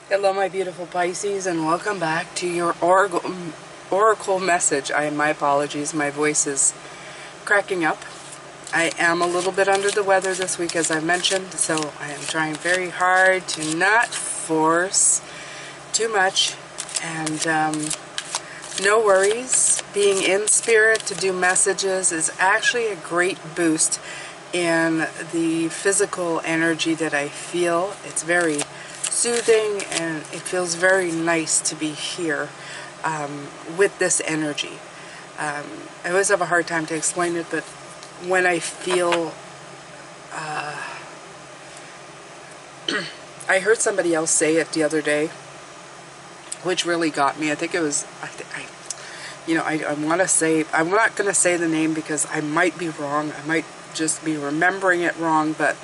Hello, my beautiful Pisces, and welcome back to your oracle message. My apologies, my voice is cracking up. I am a little bit under the weather this week, as I mentioned, so I am trying very hard to not force too much. And no worries, being in spirit to do messages is actually a great boost in the physical energy that I feel. It's very soothing, and it feels very nice to be here with this energy. I always have a hard time to explain it, but when I feel I heard somebody else say it the other day, which really got me. I think it was I want to say, I'm not going to say the name because I might be wrong. I might just be remembering it wrong, but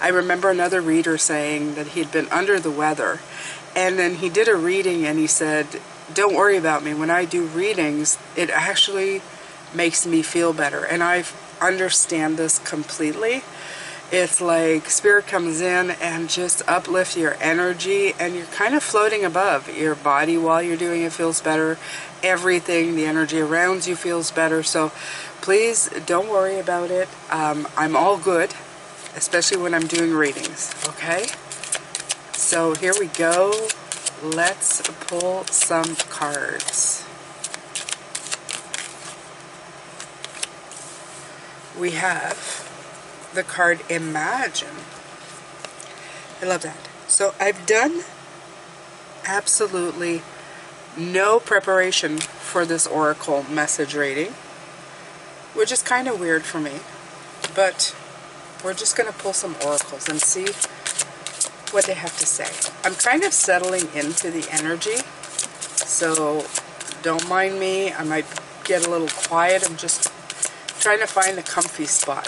I remember another reader saying that he'd been under the weather, and then he did a reading and he said, don't worry about me. When I do readings, it actually makes me feel better. And I understand this completely. It's like spirit comes in and just uplifts your energy, and you're kind of floating above. Your body while you're doing it feels better. Everything, the energy around you feels better. So please don't worry about it. I'm all good, especially when I'm doing readings, okay? So here we go. Let's pull some cards. We have the card Imagine. I love that. So I've done absolutely no preparation for this oracle message reading, which is kind of weird for me, but we're just going to pull some oracles and see what they have to say. I'm kind of settling into the energy, so don't mind me. I might get a little quiet. I'm just trying to find a comfy spot,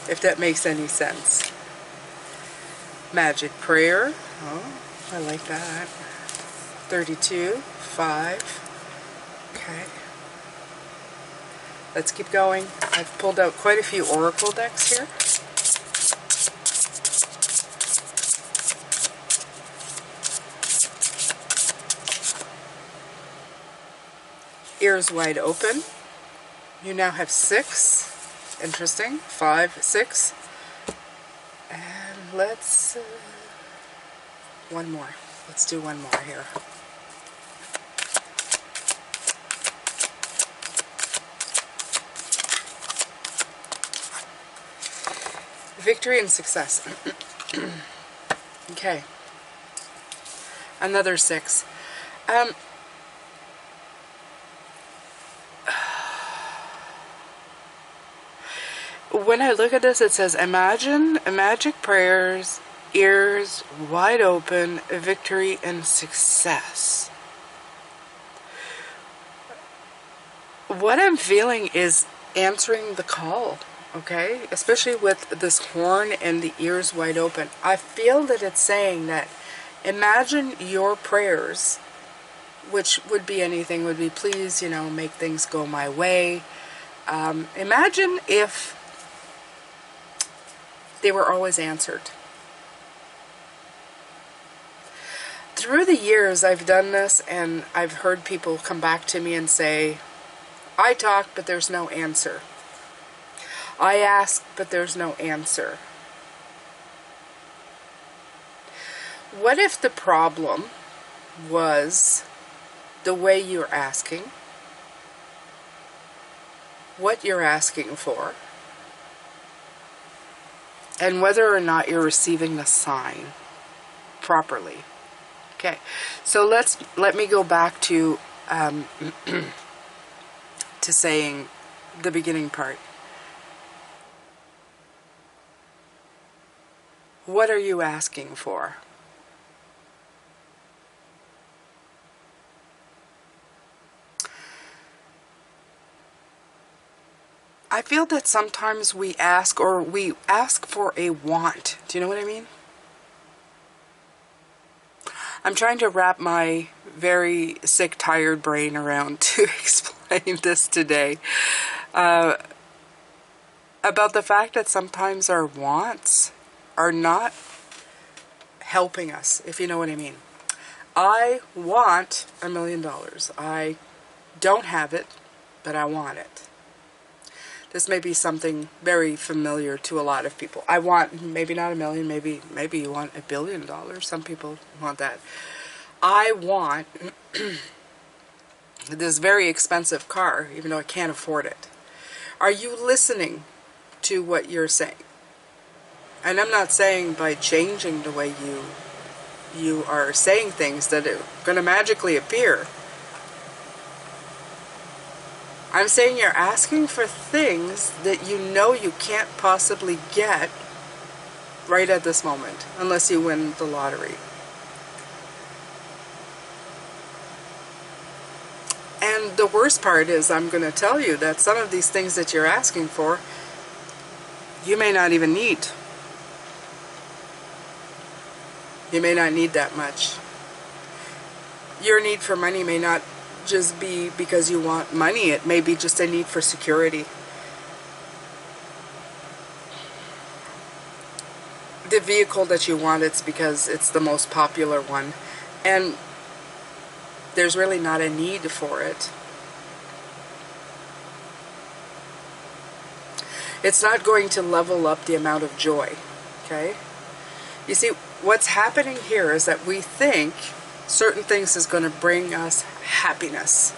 if that makes any sense. Magic prayer. Oh, I like that. 32, 5. Okay. Let's keep going. I've pulled out quite a few oracle decks here. Ears wide open. You now have 6. Interesting. 5, 6. And let's one more. Let's do one more here. Victory and success. Okay. Another 6. When I look at this, it says, imagine magic prayers, ears wide open, victory and success. What I'm feeling is answering the call, okay? Especially with this horn and the ears wide open. I feel that it's saying that imagine your prayers, which would be anything, would be please, make things go my way. Imagine if they were always answered. Through the years, I've done this, and I've heard people come back to me and say, I talk, but there's no answer. I ask, but there's no answer. What if the problem was the way you're asking, what you're asking for, and whether or not you're receiving the sign properly? Okay, so let me go back to to saying the beginning part. What are you asking for? I feel that sometimes we ask for a want. Do you know what I mean? I'm trying to wrap my very sick, tired brain around to explain this today. About the fact that sometimes our wants are not helping us, if you know what I mean. I want $1 million. I don't have it, but I want it. This may be something very familiar to a lot of people. I want, maybe not $1 million, maybe you want $1 billion. Some people want that. I want this very expensive car, even though I can't afford it. Are you listening to what you're saying? And I'm not saying by changing the way you are saying things that are going to magically appear. I'm saying you're asking for things that you know you can't possibly get right at this moment, unless you win the lottery. And the worst part is, I'm going to tell you that some of these things that you're asking for, you may not even need. You may not need that much. Your need for money may not just be because you want money. It may be just a need for security. The vehicle that you want, it's because it's the most popular one. And there's really not a need for it. It's not going to level up the amount of joy. Okay? You see, what's happening here is that we think certain things is going to bring us happiness.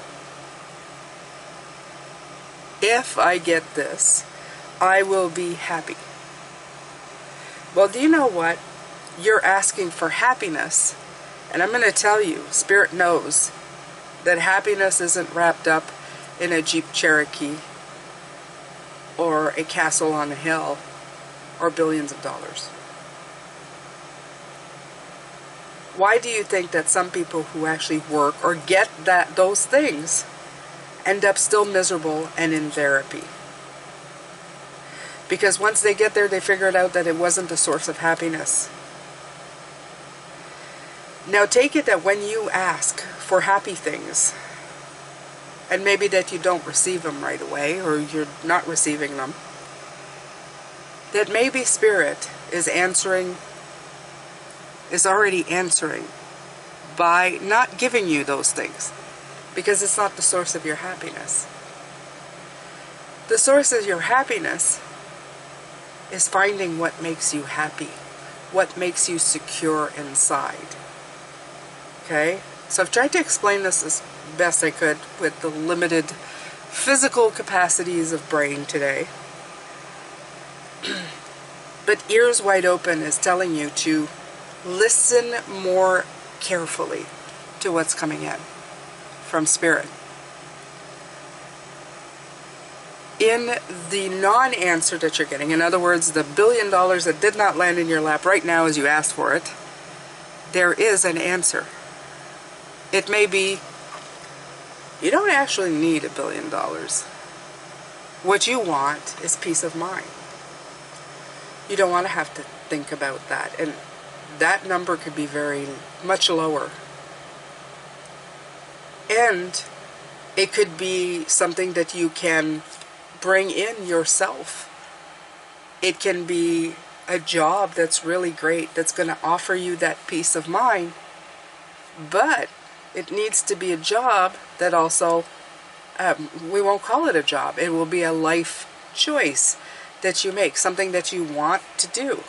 If I get this, I will be happy. Well, do you know what? You're asking for happiness. And I'm going to tell you, Spirit knows that happiness isn't wrapped up in a Jeep Cherokee or a castle on a hill or billions of dollars. Why do you think that some people who actually work or get those things end up still miserable and in therapy? Because once they get there, they figured out that it wasn't the source of happiness. Now take it that when you ask for happy things, and maybe that you don't receive them right away, or you're not receiving them, that maybe Spirit is already answering by not giving you those things, because it's not the source of your happiness. The source of your happiness is finding what makes you happy, what makes you secure inside. Okay? So I've tried to explain this as best I could with the limited physical capacities of brain today. But Ears Wide Open is telling you to listen more carefully to what's coming in from Spirit. In the non-answer that you're getting, in other words, the $1 billion that did not land in your lap right now as you asked for it, there is an answer. It may be, you don't actually need $1 billion. What you want is peace of mind. You don't want to have to think about that. And that number could be very much lower. And it could be something that you can bring in yourself. It can be a job that's really great, that's going to offer you that peace of mind. But it needs to be a job that also, we won't call it a job. It will be a life choice that you make, something that you want to do,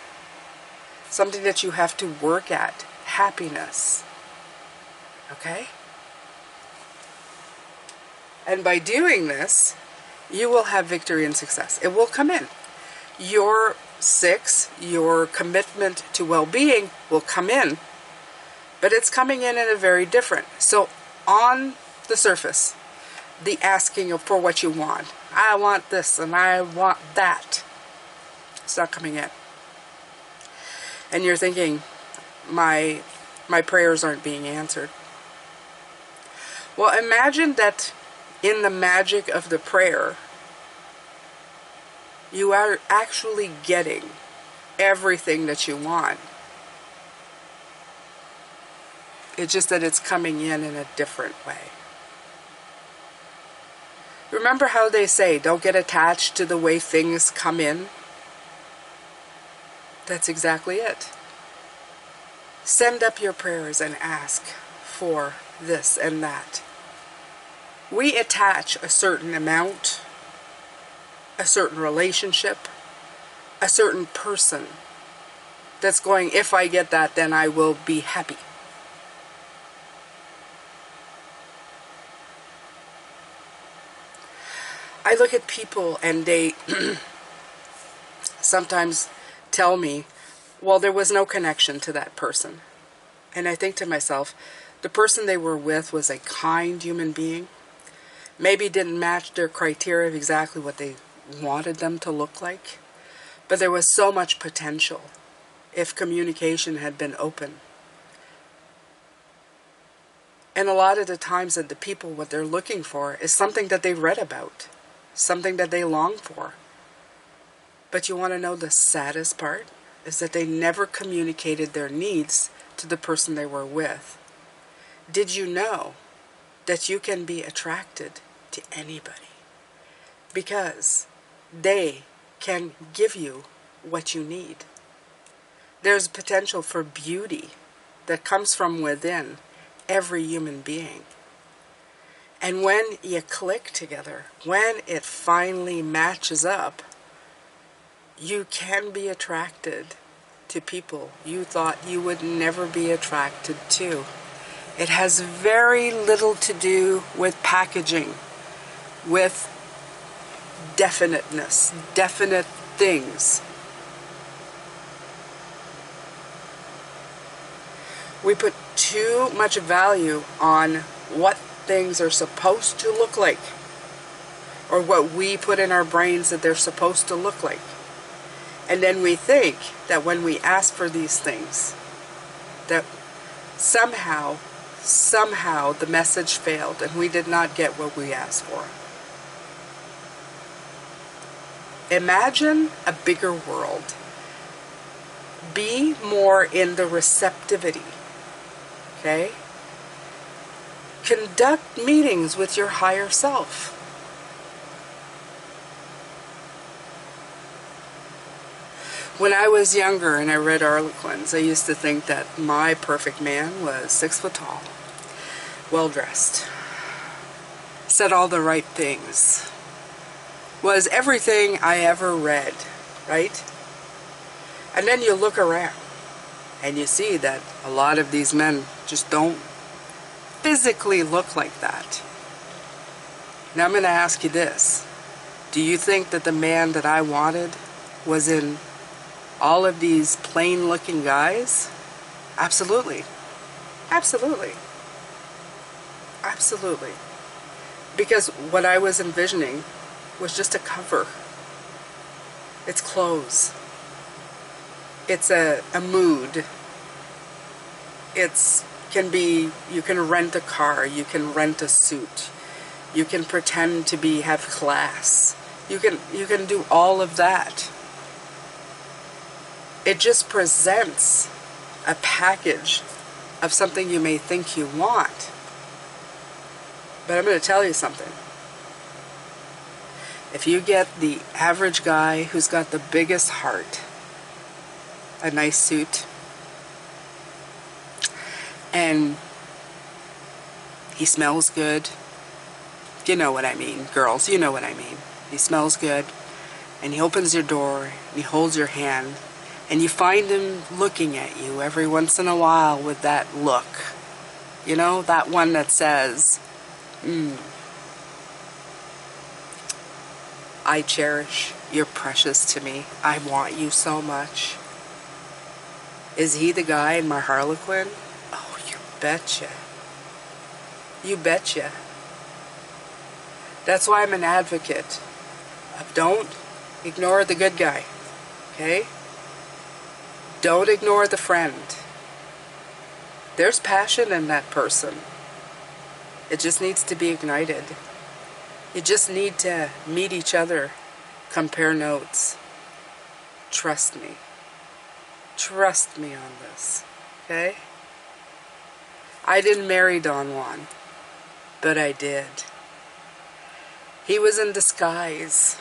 something that you have to work at, happiness. Okay? And by doing this, you will have victory and success. It will come in. Your 6, your commitment to well-being will come in, but it's coming in a very different. So on the surface, the asking for what you want, I want this and I want that, it's not coming in. And you're thinking, my prayers aren't being answered. Well, imagine that in the magic of the prayer, you are actually getting everything that you want. It's just that it's coming in a different way. Remember how they say, don't get attached to the way things come in? That's exactly it. Send up your prayers and ask for this and that. We attach a certain amount, a certain relationship, a certain person that's going, if I get that, then I will be happy. I look at people and they sometimes tell me, well, there was no connection to that person. And I think to myself, the person they were with was a kind human being. Maybe didn't match their criteria of exactly what they wanted them to look like. But there was so much potential if communication had been open. And a lot of the times that the people, what they're looking for is something that they've read about. Something that they long for. But you want to know the saddest part? Is that they never communicated their needs to the person they were with. Did you know that you can be attracted to anybody? Because they can give you what you need. There's potential for beauty that comes from within every human being. And when you click together, when it finally matches up, you can be attracted to people you thought you would never be attracted to. It has very little to do with packaging, with definiteness, definite things. We put too much value on what things are supposed to look like, or what we put in our brains that they're supposed to look like. And then we think that when we ask for these things, that somehow the message failed and we did not get what we asked for. Imagine a bigger world. Be more in the receptivity. Okay? Conduct meetings with your higher self. When I was younger and I read Harlequins, I used to think that my perfect man was 6 foot tall, well-dressed, said all the right things, was everything I ever read, right? And then you look around and you see that a lot of these men just don't physically look like that. Now I'm going to ask you this. Do you think that the man that I wanted was in all of these plain looking guys? Absolutely. Absolutely. Absolutely. Because what I was envisioning was just a cover. It's clothes. It's a mood. You can rent a car, you can rent a suit, you can pretend to have class. You can do all of that. It just presents a package of something you may think you want. But I'm going to tell you something. If you get the average guy who's got the biggest heart, a nice suit, and he smells good, you know what I mean, girls, you know what I mean. He smells good, and he opens your door, and he holds your hand, and you find him looking at you every once in a while with that look. You know, that one that says, I cherish, you're precious to me, I want you so much. Is he the guy in my Harlequin? Oh, you betcha. You betcha. That's why I'm an advocate of don't ignore the good guy, okay? Don't ignore the friend. There's passion in that person. It just needs to be ignited. You just need to meet each other, compare notes. Trust me. Trust me on this, okay? I didn't marry Don Juan, but I did. He was in disguise.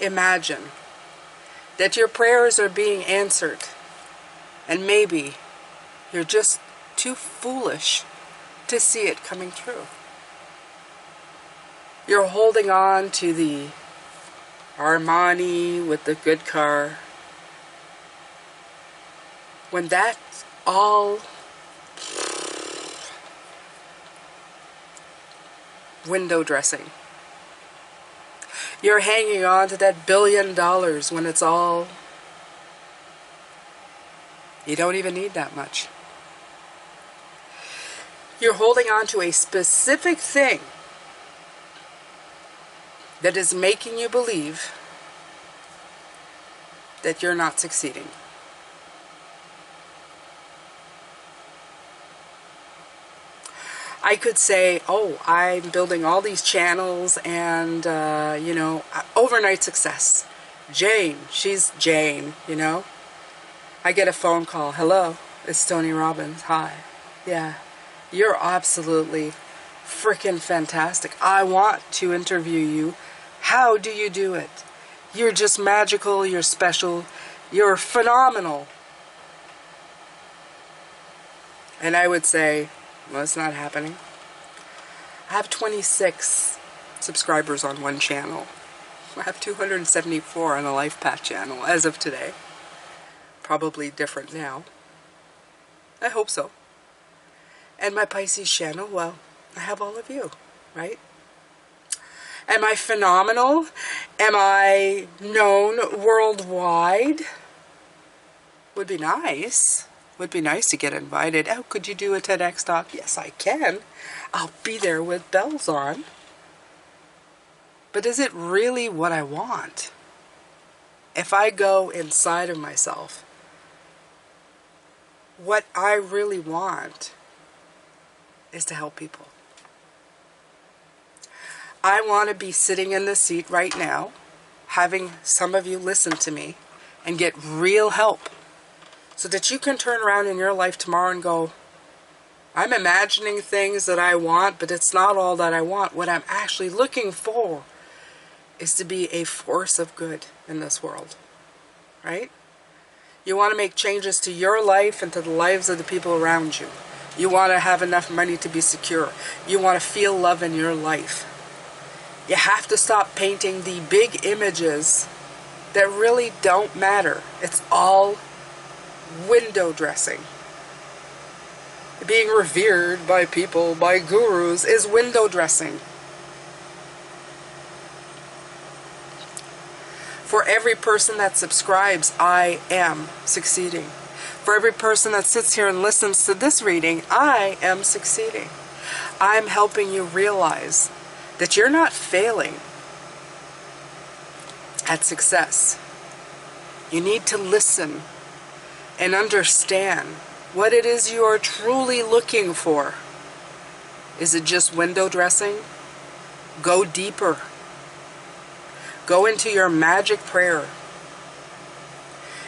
Imagine that your prayers are being answered. And maybe you're just too foolish to see it coming through. You're holding on to the Armani with the good car, when that's all window dressing. You're hanging on to that $1 billion when it's all, you don't even need that much. You're holding on to a specific thing that is making you believe that you're not succeeding. I could say, oh, I'm building all these channels and, overnight success. Jane, she's Jane, I get a phone call. Hello, it's Tony Robbins. Hi. Yeah, you're absolutely freaking fantastic. I want to interview you. How do you do it? You're just magical. You're special. You're phenomenal. And I would say, well, it's not happening. I have 26 subscribers on one channel. I have 274 on the Life Path channel as of today. Probably different now. I hope so. And my Pisces channel, well, I have all of you, right? Am I phenomenal? Am I known worldwide? Would be nice. Would be nice to get invited. Oh, could you do a TEDx talk? Yes, I can. I'll be there with bells on. But is it really what I want? If I go inside of myself, what I really want is to help people. I want to be sitting in the seat right now, having some of you listen to me and get real help, so that you can turn around in your life tomorrow and go, I'm imagining things that I want, but it's not all that I want. What I'm actually looking for is to be a force of good in this world, right? You want to make changes to your life and to the lives of the people around you. You want to have enough money to be secure. You want to feel love in your life. You have to stop painting the big images that really don't matter. It's all window dressing. Being revered by people, by gurus, is window dressing. For every person that subscribes, I am succeeding. For every person that sits here and listens to this reading, I am succeeding. I'm helping you realize that you're not failing at success. You need to listen and understand what it is you are truly looking for. Is it just window dressing? Go deeper. Go into your magic prayer.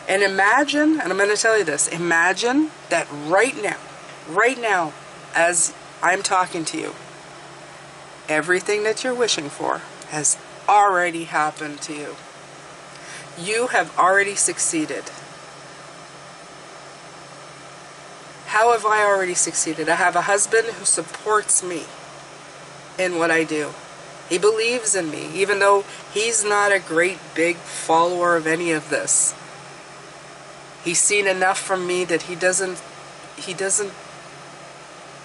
And imagine, and I'm going to tell you this, imagine that right now, as I'm talking to you, everything that you're wishing for has already happened to you. You have already succeeded. How have I already succeeded? I have a husband who supports me in what I do. He believes in me, even though he's not a great big follower of any of this. He's seen enough from me that he doesn't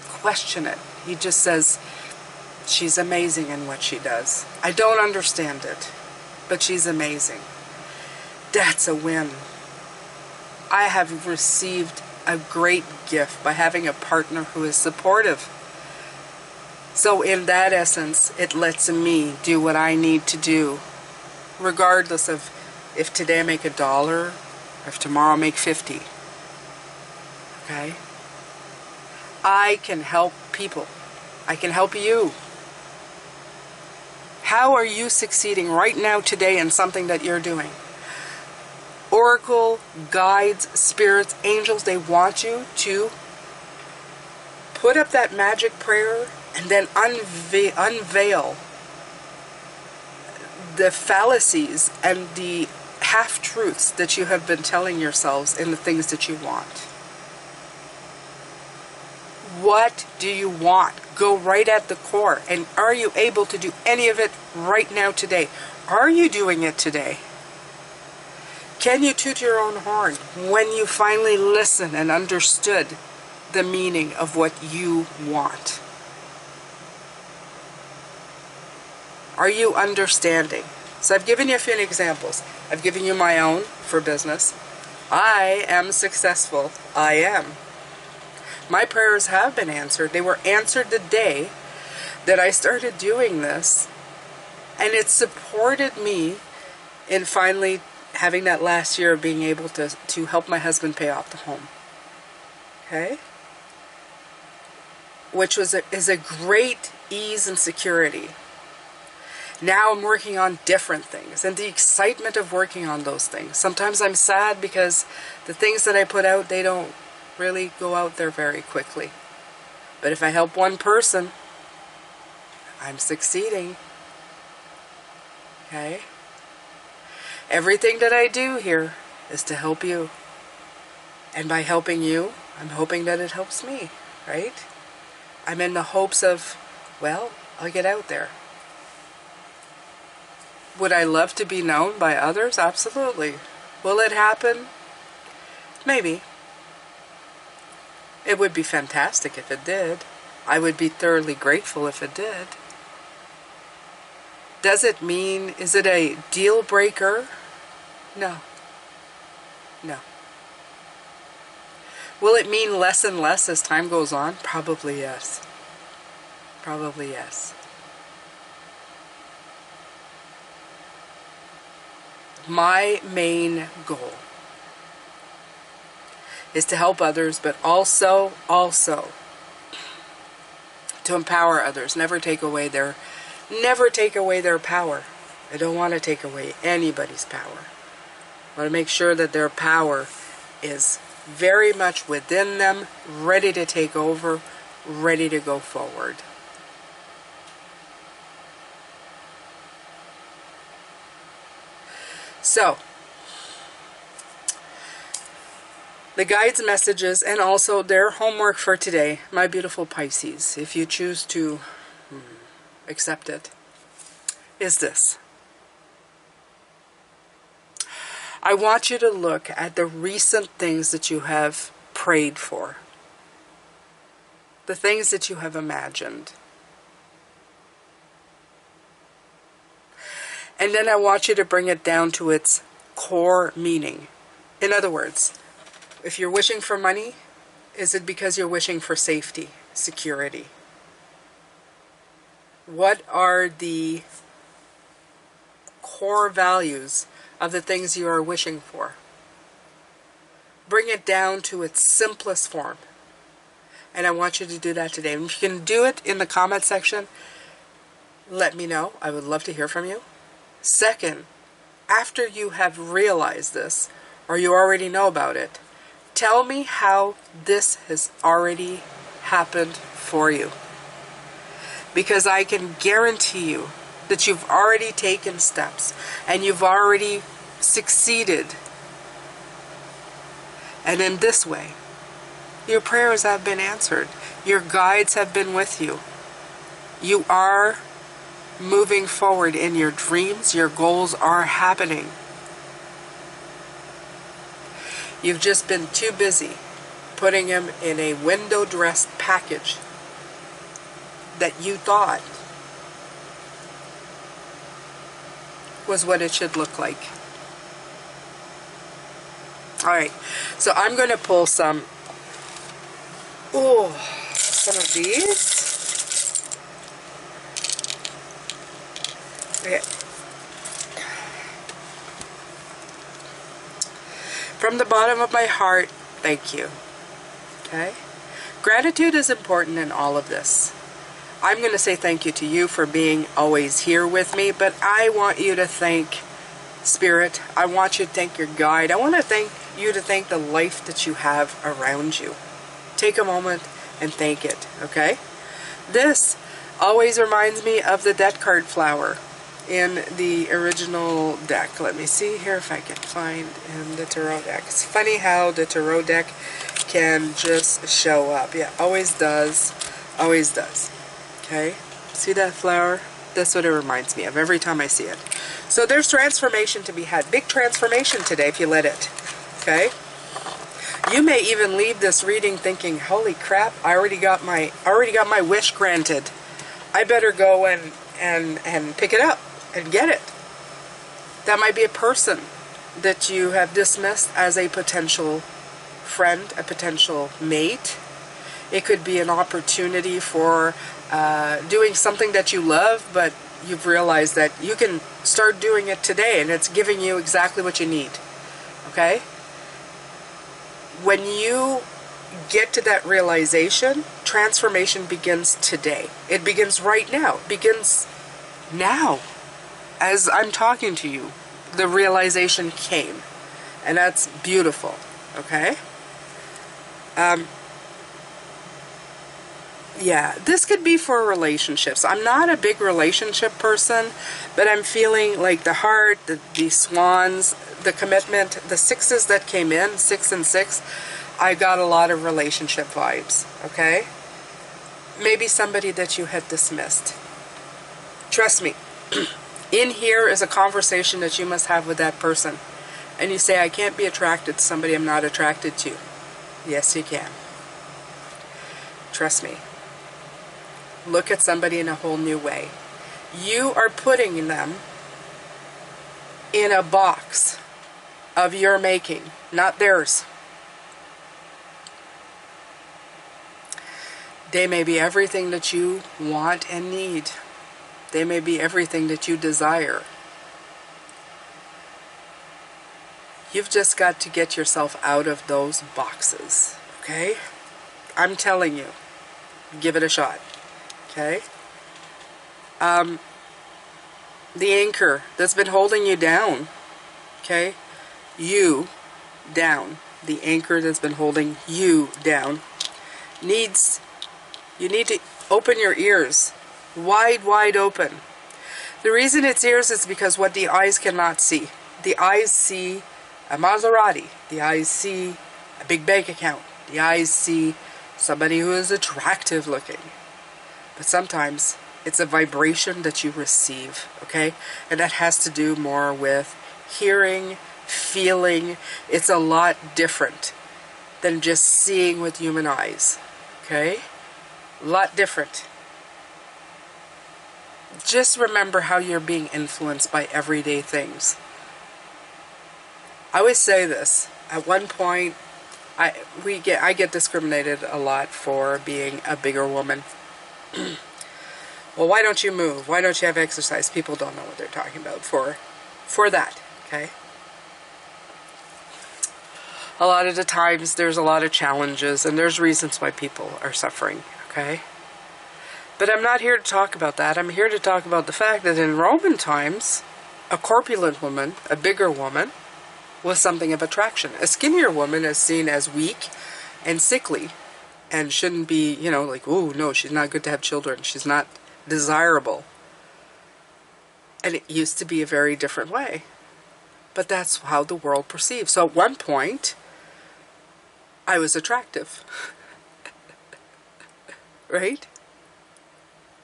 question it. He just says, she's amazing in what she does. I don't understand it, but she's amazing. That's a win. I have received a great gift by having a partner who is supportive. So in that essence, it lets me do what I need to do, regardless of if today I make $1 or if tomorrow I make 50. Okay? I can help people. I can help you. How are you succeeding right now today in something that you're doing? Oracle, guides, spirits, angels, they want you to put up that magic prayer and then unveil the fallacies and the half-truths that you have been telling yourselves in the things that you want. What do you want? Go right at the core. And are you able to do any of it right now today? Are you doing it today? Can you toot your own horn when you finally listen and understood the meaning of what you want? Are you understanding? So I've given you a few examples. I've given you my own for business. I am successful. I am. My prayers have been answered. They were answered the day that I started doing this. And it supported me in finally having that last year of being able to help my husband pay off the home. Okay? Which is a great ease and security. Now I'm working on different things and the excitement of working on those things. Sometimes I'm sad because the things that I put out, they don't really go out there very quickly. But if I help one person, I'm succeeding. Okay? Everything that I do here is to help you. And by helping you, I'm hoping that it helps me, right? I'm in the hopes of, well, I'll get out there. Would I love to be known by others? Absolutely. Will it happen? Maybe. It would be fantastic if it did. I would be thoroughly grateful if it did. Does it mean, is it a deal breaker? No. No. Will it mean less and less as time goes on? Probably yes. Probably yes. My main goal is to help others, but also to empower others. Never take away their power. I don't want to take away anybody's power. I want to make sure that their power is very much within them, ready to take over, ready to go forward. So, the guides' messages and also their homework for today, my beautiful Pisces, if you choose to accept it, is this. I want you to look at the recent things that you have prayed for, the things that you have imagined. And then I want you to bring it down to its core meaning. In other words, if you're wishing for money, is it because you're wishing for safety, security? What are the core values of the things you are wishing for? Bring it down to its simplest form. And I want you to do that today. And if you can do it in the comment section, let me know. I would love to hear from you. Second, after you have realized this, or you already know about it, tell me how this has already happened for you. Because I can guarantee you that you've already taken steps and you've already succeeded. And in this way, your prayers have been answered. Your guides have been with you. You are moving forward in your dreams. Your goals are happening. You've just been too busy putting them in a window dressed package that you thought was what it should look like. Alright, so I'm going to pull some of these. Okay. From the bottom of my heart, thank you. Okay? Gratitude is important in all of this. I'm going to say thank you to you for being always here with me, but I want you to thank Spirit. I want you to thank your guide. I want to thank you to thank the life that you have around you. Take a moment and thank it, okay? This always reminds me of the debt card flower. in the original deck. Let me see here if I can find in the tarot deck. It's funny how the tarot deck can just show up. Yeah, always does. Always does. Okay? See that flower? That's what it reminds me of every time I see it. So there's transformation to be had. Big transformation today if you let it. Okay? You may even leave this reading thinking, holy crap, I already got my wish granted. I better go and pick it up and get it. That might be a person that you have dismissed as a potential friend, a potential mate. It could be an opportunity for doing something that you love, but you've realized that you can start doing it today and it's giving you exactly what you need. Okay? When you get to that realization, transformation begins today. It begins right now. It begins now. As I'm talking to you, the realization came. And that's beautiful. Okay? Yeah, this could be for relationships. I'm not a big relationship person, but I'm feeling like the heart, the swans, the commitment, the sixes that came in, 6 and 6, I got a lot of relationship vibes, okay? Maybe somebody that you had dismissed. Trust me, in here is a conversation that you must have with that person. And you say, I can't be attracted to somebody I'm not attracted to. Yes, you can. Trust me. Look at somebody in a whole new way. You are putting them in a box of your making, not theirs. They may be everything that you want and need. They may be everything that you desire. You've just got to get yourself out of those boxes, okay? I'm telling you, give it a shot, okay? The anchor that's been holding you down, okay? You down. The anchor that's been holding you down you need to open your ears. Wide open. The reason it's ears is because what the eyes cannot see. The eyes see a Maserati. The eyes see a big bank account. The eyes see somebody who is attractive looking. But sometimes it's a vibration that you receive, okay? And that has to do more with hearing, feeling. It's a lot different than just seeing with human eyes, okay? A lot different. Just remember how you're being influenced by everyday things. I always say this. At one point, I get discriminated a lot for being a bigger woman. Well, why don't you move? Why don't you have exercise? People don't know what they're talking about for that, okay? A lot of the times there's a lot of challenges and there's reasons why people are suffering, okay? But I'm not here to talk about that. I'm here to talk about the fact that in Roman times, a corpulent woman, a bigger woman, was something of attraction. A skinnier woman is seen as weak and sickly and shouldn't be, you know, like, oh, no, she's not good to have children. She's not desirable. And it used to be a very different way. But that's how the world perceived. So at one point, I was attractive. Right?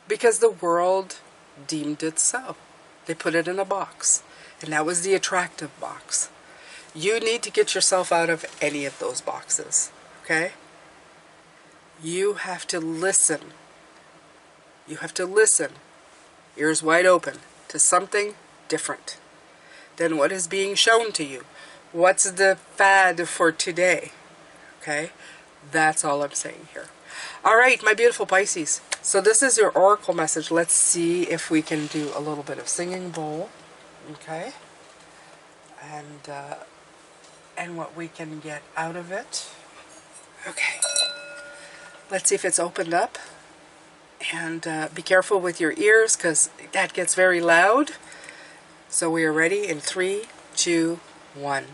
Because the world deemed it so. They put it in a box. And that was the attractive box. You need to get yourself out of any of those boxes. Okay? You have to listen. You have to listen, ears wide open, to something different than what is being shown to you. What's the fad for today? Okay? That's all I'm saying here. All right, my beautiful Pisces. So this is your oracle message. Let's see if we can do a little bit of singing bowl. Okay? And what we can get out of it. Okay. Let's see if it's opened up. And be careful with your ears because that gets very loud. So we are ready in 3, 2, 1.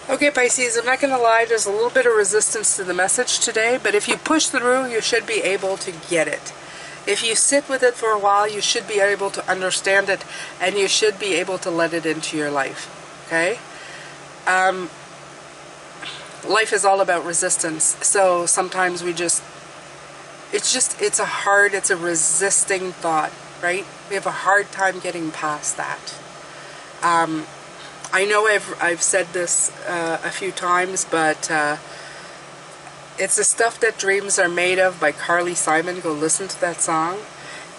Okay, Pisces, I'm not going to lie, there's a little bit of resistance to the message today, but if you push through, you should be able to get it. If you sit with it for a while, you should be able to understand it, and you should be able to let it into your life, okay? Life is all about resistance, so sometimes it's a resisting thought, right? We have a hard time getting past that. I know I've said this a few times, but it's the stuff that dreams are made of by Carly Simon. Go listen to that song.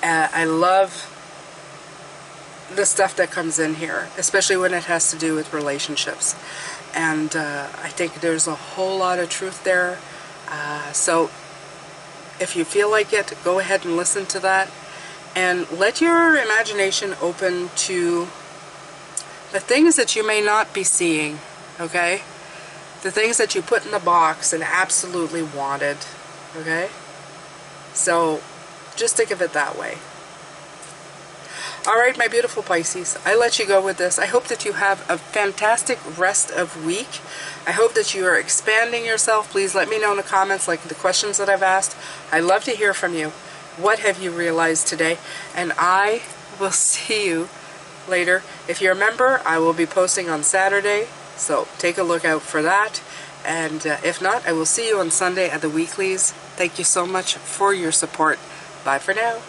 I love the stuff that comes in here, especially when it has to do with relationships. And I think there's a whole lot of truth there. So if you feel like it, go ahead and listen to that. And let your imagination open to the things that you may not be seeing, okay? The things that you put in the box and absolutely wanted, okay? So just think of it that way. Alright, my beautiful Pisces, I let you go with this. I hope that you have a fantastic rest of week. I hope that you are expanding yourself. Please let me know in the comments, like the questions that I've asked. I love to hear from you. What have you realized today? And I will see you later. If you're a member, I will be posting on Saturday, so take a look out for that. And if not, I will see you on Sunday at the weeklies. Thank you so much for your support. Bye for now.